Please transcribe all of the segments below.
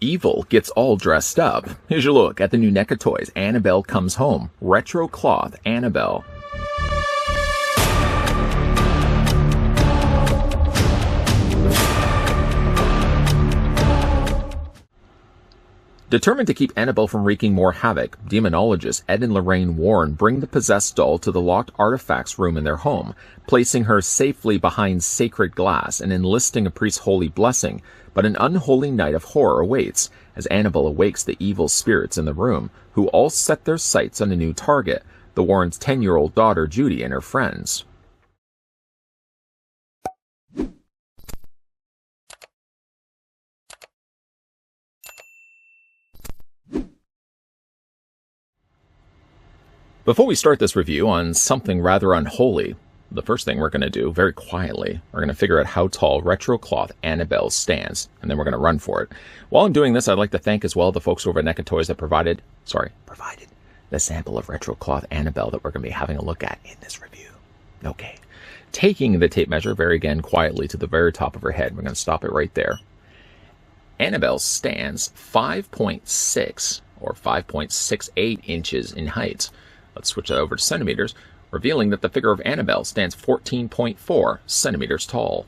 Evil gets all dressed up. Here's your look at the new NECA toys. Annabelle comes home. Retro cloth Annabelle. Determined to keep Annabelle from wreaking more havoc, demonologists Ed and Lorraine Warren bring the possessed doll to the locked artifacts room in their home, placing her safely behind sacred glass and enlisting a priest's holy blessing. But an unholy night of horror awaits as Annabelle awakes the evil spirits in the room, who all set their sights on a new target, the Warrens' 10-year-old daughter Judy and her friends. Before we start this review on something rather unholy, the first thing we're going to do, very quietly, we're going to figure out how tall retro cloth Annabelle stands, and then we're going to run for it. While I'm doing this, I'd like to thank as well the folks over at NECA Toys that provided the sample of retro cloth Annabelle that we're going to be having a look at in this review. Okay. Taking the tape measure very again quietly to the very top of her head, we're going to stop it right there. Annabelle stands 5.6 or 5.68 inches in height. Let's switch that over to centimeters, revealing that the figure of Annabelle stands 14.4 centimeters tall.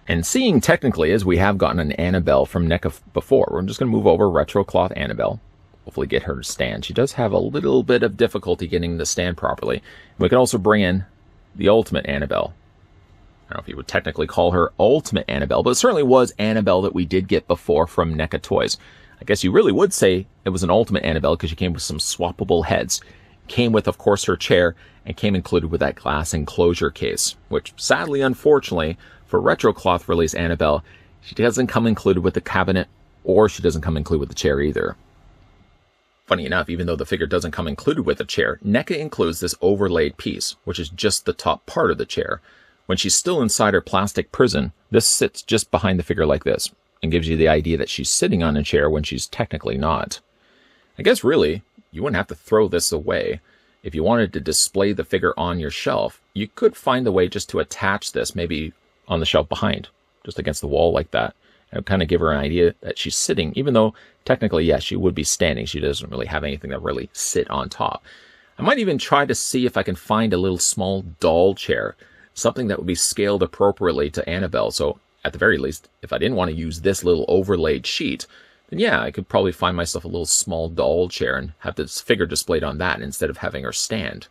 And seeing technically as we have gotten an Annabelle from NECA before, we're just going to move over retro cloth Annabelle, hopefully get her to stand. She does have a little bit of difficulty getting to stand properly. We can also bring in the ultimate Annabelle. I don't know if you would technically call her ultimate Annabelle, but it certainly was Annabelle that we did get before from NECA Toys. I guess you really would say it was an ultimate Annabelle because she came with some swappable heads. Came with, of course, her chair, and came included with that glass enclosure case, which sadly, unfortunately, for retro cloth release Annabelle, she doesn't come included with the cabinet, or she doesn't come included with the chair either. Funny enough, even though the figure doesn't come included with the chair, NECA includes this overlaid piece, which is just the top part of the chair. When she's still inside her plastic prison, this sits just behind the figure like this, and gives you the idea that she's sitting on a chair when she's technically not. I guess really, you wouldn't have to throw this away. If you wanted to display the figure on your shelf, you could find a way just to attach this maybe on the shelf behind, just against the wall like that. And kind of give her an idea that she's sitting, even though technically, yes, she would be standing. She doesn't really have anything that really sit on top. I might even try to see if I can find a little small doll chair, something that would be scaled appropriately to Annabelle. So at the very least, if I didn't want to use this little overlaid sheet, then yeah, I could probably find myself a little small doll chair and have this figure displayed on that instead of having her stand.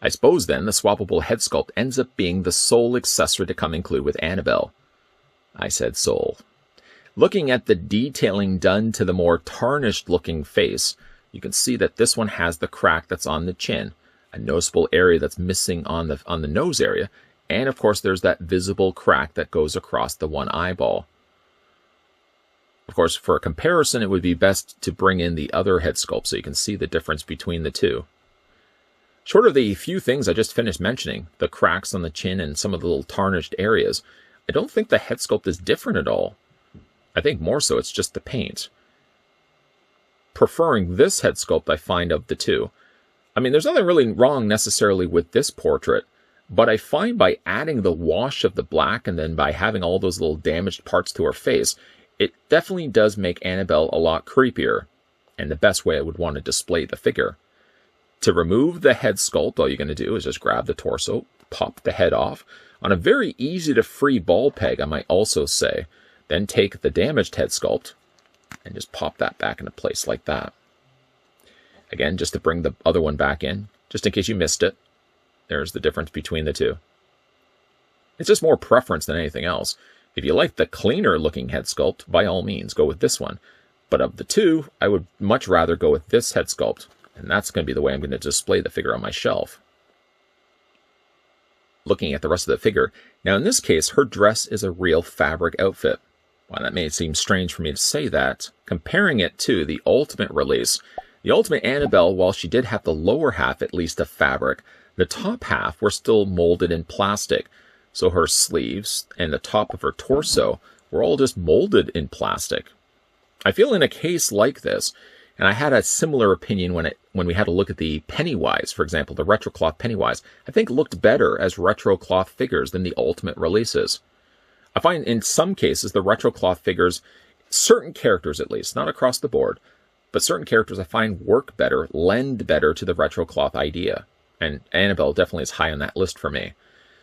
I suppose then the swappable head sculpt ends up being the sole accessory to come include with Annabelle. I said sole. Looking at the detailing done to the more tarnished looking face, you can see that this one has the crack that's on the chin, a noticeable area that's missing on the nose area, and of course there's that visible crack that goes across the one eyeball. Of course, for a comparison, it would be best to bring in the other head sculpt so you can see the difference between the two. Short of the few things I just finished mentioning, the cracks on the chin and some of the little tarnished areas, I don't think the head sculpt is different at all. I think more so it's just the paint. Preferring this head sculpt, I find, of the two. I mean, there's nothing really wrong necessarily with this portrait, but I find by adding the wash of the black and then by having all those little damaged parts to her face, it definitely does make Annabelle a lot creepier, and the best way I would want to display the figure. To remove the head sculpt, all you're going to do is just grab the torso, pop the head off, on a very easy to free ball peg, I might also say, then take the damaged head sculpt and just pop that back into place like that. Again, just to bring the other one back in, just in case you missed it. There's the difference between the two. It's just more preference than anything else. If you like the cleaner looking head sculpt, by all means, go with this one. But of the two, I would much rather go with this head sculpt, and that's going to be the way I'm going to display the figure on my shelf. Looking at the rest of the figure, now in this case, her dress is a real fabric outfit. While that may seem strange for me to say that, comparing it to the Ultimate release, the Ultimate Annabelle, while she did have the lower half at least of fabric, the top half were still molded in plastic, so her sleeves and the top of her torso were all just molded in plastic. I feel in a case like this, and I had a similar opinion when we had a look at the Pennywise, for example, the retro cloth Pennywise, I think looked better as retro cloth figures than the Ultimate releases. I find in some cases the retro cloth figures, certain characters at least, not across the board, but certain characters I find work better, lend better to the retro cloth idea. And Annabelle definitely is high on that list for me.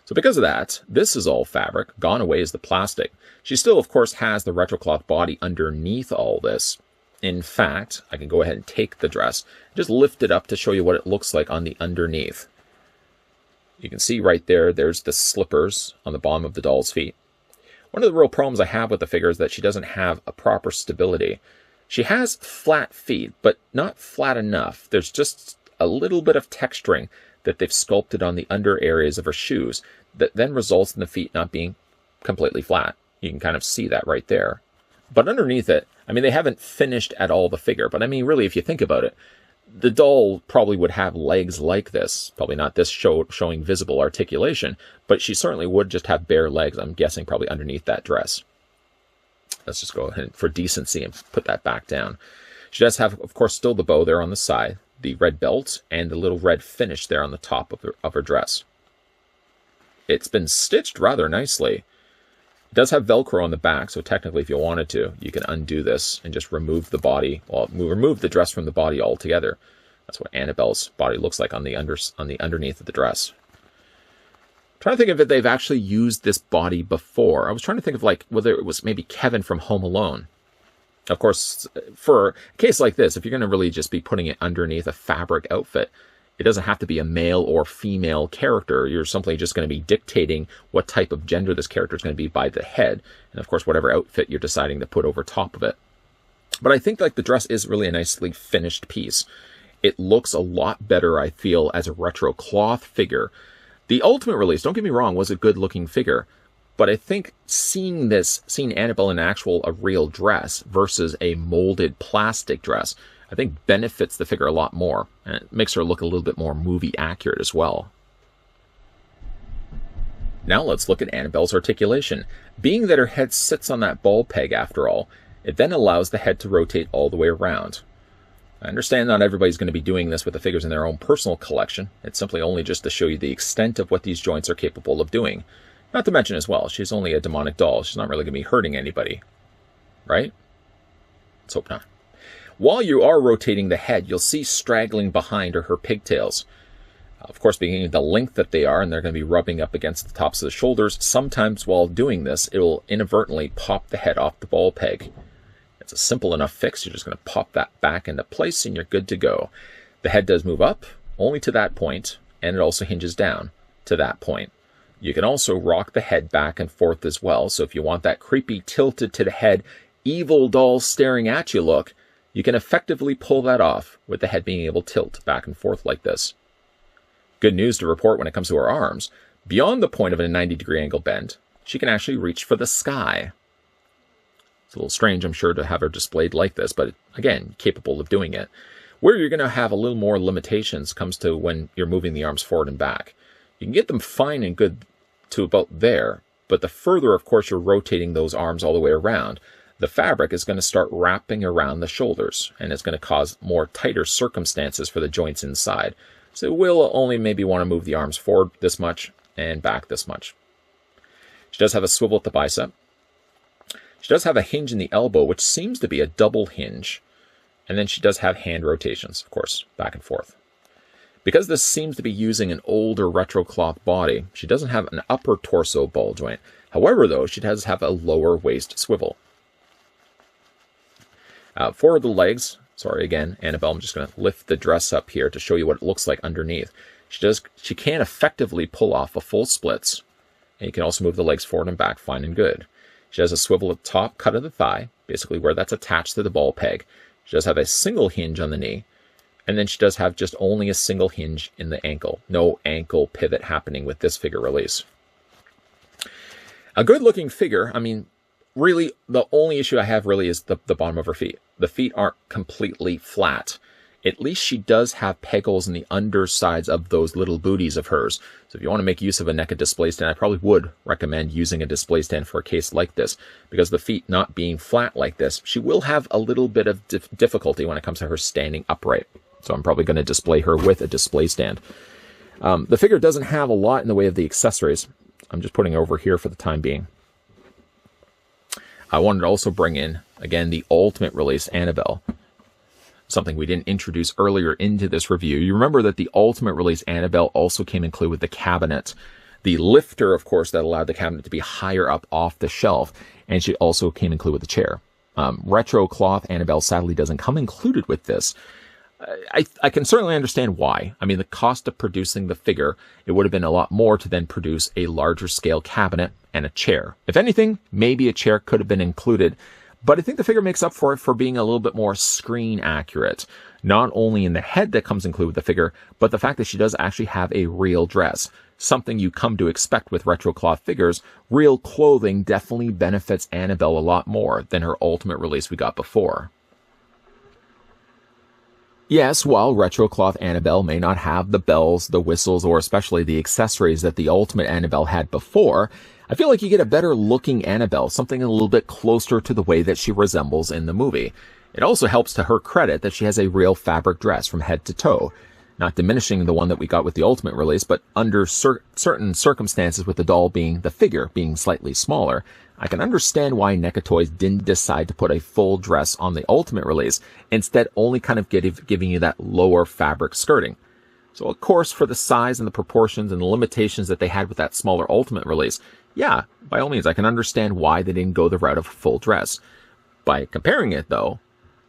So because of that, this is all fabric. Gone away is the plastic. She still, of course, has the retro cloth body underneath all this. In fact, I can go ahead and take the dress, just lift it up to show you what it looks like on the underneath. You can see right there, there's the slippers on the bottom of the doll's feet. One of the real problems I have with the figure is that she doesn't have a proper stability. She has flat feet, but not flat enough. There's just a little bit of texturing that they've sculpted on the under areas of her shoes that then results in the feet not being completely flat. You can kind of see that right there. But underneath it, I mean, they haven't finished at all the figure. But I mean, really, if you think about it, the doll probably would have legs like this. Probably not this showing visible articulation, but she certainly would just have bare legs, I'm guessing, probably underneath that dress. Let's just go ahead for decency and put that back down. She does have, of course, still the bow there on the side, the red belt, and the little red finish there on the top of her dress. It's been stitched rather nicely. It does have Velcro on the back, so technically if you wanted to, you can undo this and just remove the body, well, remove the dress from the body altogether. That's what Annabelle's body looks like on the underneath of the dress. I'm trying to think if they've actually used this body before. I was trying to think of like whether it was maybe Kevin from Home Alone. Of course, for a case like this, if you're going to really just be putting it underneath a fabric outfit, it doesn't have to be a male or female character. You're simply just going to be dictating what type of gender this character is going to be by the head. And of course, whatever outfit you're deciding to put over top of it. But I think like the dress is really a nicely finished piece. It looks a lot better, I feel, as a retro cloth figure. The Ultimate release, don't get me wrong, was a good looking figure. But I think seeing Annabelle in a real dress versus a molded plastic dress, I think benefits the figure a lot more, and it makes her look a little bit more movie accurate as well. Now let's look at Annabelle's articulation. Being that her head sits on that ball peg after all, it then allows the head to rotate all the way around. I understand not everybody's going to be doing this with the figures in their own personal collection. It's simply only just to show you the extent of what these joints are capable of doing. Not to mention as well, she's only a demonic doll. She's not really going to be hurting anybody. Right? Let's hope not. While you are rotating the head, you'll see straggling behind are her pigtails. Of course, being the length that they are, and they're going to be rubbing up against the tops of the shoulders, sometimes while doing this, it will inadvertently pop the head off the ball peg. It's a simple enough fix. You're just going to pop that back into place, and you're good to go. The head does move up, only to that point, and it also hinges down to that point. You can also rock the head back and forth as well, so if you want that creepy tilted to the head, evil doll staring at you look, you can effectively pull that off with the head being able to tilt back and forth like this. Good news to report when it comes to her arms. Beyond the point of a 90-degree angle bend, she can actually reach for the sky. It's a little strange, I'm sure, to have her displayed like this, but again, capable of doing it. Where you're going to have a little more limitations comes to when you're moving the arms forward and back. You can get them fine and good to about there, but the further, of course, you're rotating those arms all the way around, the fabric is going to start wrapping around the shoulders, and it's going to cause more tighter circumstances for the joints inside. So we'll only maybe want to move the arms forward this much and back this much. She does have a swivel at the bicep. She does have a hinge in the elbow, which seems to be a double hinge. And then she does have hand rotations, of course, back and forth. Because this seems to be using an older retro cloth body, she doesn't have an upper torso ball joint. However, though, she does have a lower waist swivel. For the legs, sorry again, Annabelle, I'm just going to lift the dress up here to show you what it looks like underneath. She can effectively pull off a full splits, and you can also move the legs forward and back fine and good. She has a swivel at the top cut of the thigh, basically where that's attached to the ball peg. She does have a single hinge on the knee, and then she does have just only a single hinge in the ankle. No ankle pivot happening with this figure release. A good looking figure, I mean, really, the only issue I have really is the bottom of her feet. The feet aren't completely flat. At least she does have peg holes in the undersides of those little booties of hers. So if you want to make use of a NECA display stand, I probably would recommend using a display stand for a case like this. Because the feet not being flat like this, she will have a little bit of difficulty when it comes to her standing upright. So I'm probably going to display her with a display stand. The figure doesn't have a lot in the way of the accessories. I'm just putting it over here for the time being. I wanted to also bring in, again, the Ultimate Release Annabelle. Something we didn't introduce earlier into this review. You remember that the Ultimate Release Annabelle also came included with the cabinet. The lifter, of course, that allowed the cabinet to be higher up off the shelf. And she also came included with the chair. Retro Cloth Annabelle sadly doesn't come included with this. I can certainly understand why. I mean, the cost of producing the figure, it would have been a lot more to then produce a larger scale cabinet and a chair. If anything, maybe a chair could have been included, but I think the figure makes up for it for being a little bit more screen accurate. Not only in the head that comes included with the figure, but the fact that she does actually have a real dress. Something you come to expect with retro cloth figures. Real clothing definitely benefits Annabelle a lot more than her Ultimate Release we got before. Yes, while retro cloth Annabelle may not have the bells, the whistles, or especially the accessories that the Ultimate Annabelle had before, I feel like you get a better looking Annabelle, something a little bit closer to the way that she resembles in the movie. It also helps to her credit that she has a real fabric dress from head to toe. Not diminishing the one that we got with the Ultimate Release, but under certain circumstances with the doll being, the figure being slightly smaller, I can understand why NECA Toys didn't decide to put a full dress on the Ultimate Release, instead only kind of giving you that lower fabric skirting. So of course, for the size and the proportions and the limitations that they had with that smaller Ultimate Release, yeah, by all means, I can understand why they didn't go the route of full dress. By comparing it, though,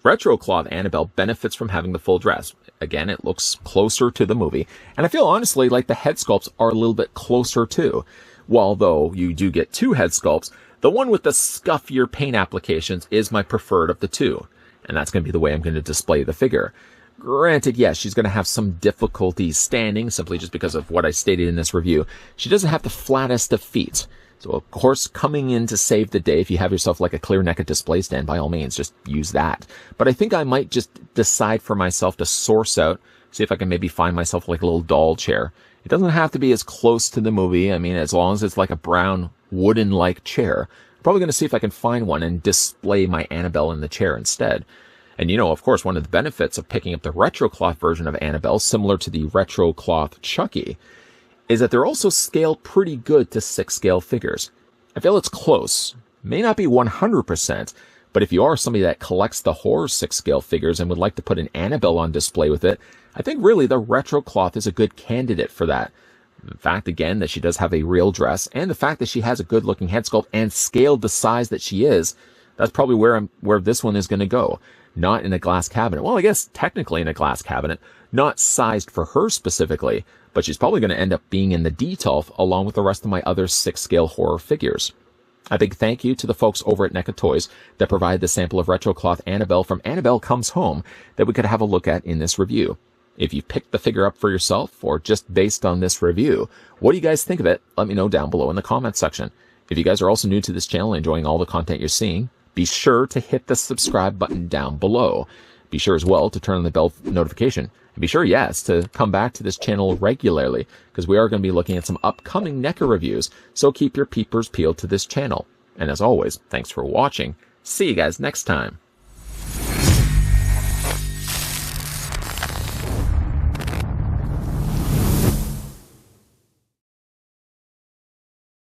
retro cloth Annabelle benefits from having the full dress. Again, it looks closer to the movie, and I feel honestly like the head sculpts are a little bit closer too. While though you do get two head sculpts, the one with the scuffier paint applications is my preferred of the two, and that's going to be the way I'm going to display the figure. Granted, yes, she's going to have some difficulty standing simply just because of what I stated in this review. She doesn't have the flattest of feet. So, of course, coming in to save the day, if you have yourself like a clear NECA display stand, by all means, just use that. But I think I might just decide for myself to source out, see if I can maybe find myself like a little doll chair. It doesn't have to be as close to the movie. I mean, as long as it's like a brown wooden-like chair. I'm probably going to see if I can find one and display my Annabelle in the chair instead. And you know, of course, one of the benefits of picking up the retro cloth version of Annabelle, similar to the retro cloth Chucky, is that they're also scaled pretty good to 6-scale figures. I feel it's close. May not be 100%, but if you are somebody that collects the horror 6-scale figures and would like to put an Annabelle on display with it, I think really the retro cloth is a good candidate for that. The fact, again, that she does have a real dress, and the fact that she has a good-looking head sculpt and scaled the size that she is, that's probably where this one is going to go. Not in a glass cabinet. Well, I guess technically in a glass cabinet, not sized for her specifically, but she's probably going to end up being in the detolf along with the rest of my other 6-scale horror figures. A big thank you to the folks over at NECA Toys that provided the sample of retro cloth Annabelle from Annabelle Comes Home that we could have a look at in this review. If you picked the figure up for yourself or just based on this review, what do you guys think of it? Let me know down below in the comments section. If you guys are also new to this channel and enjoying all the content you're seeing, be sure to hit the subscribe button down below. Be sure as well to turn on the bell notification. And be sure, yes, to come back to this channel regularly, because we are going to be looking at some upcoming NECA reviews, so keep your peepers peeled to this channel. And as always, thanks for watching. See you guys next time.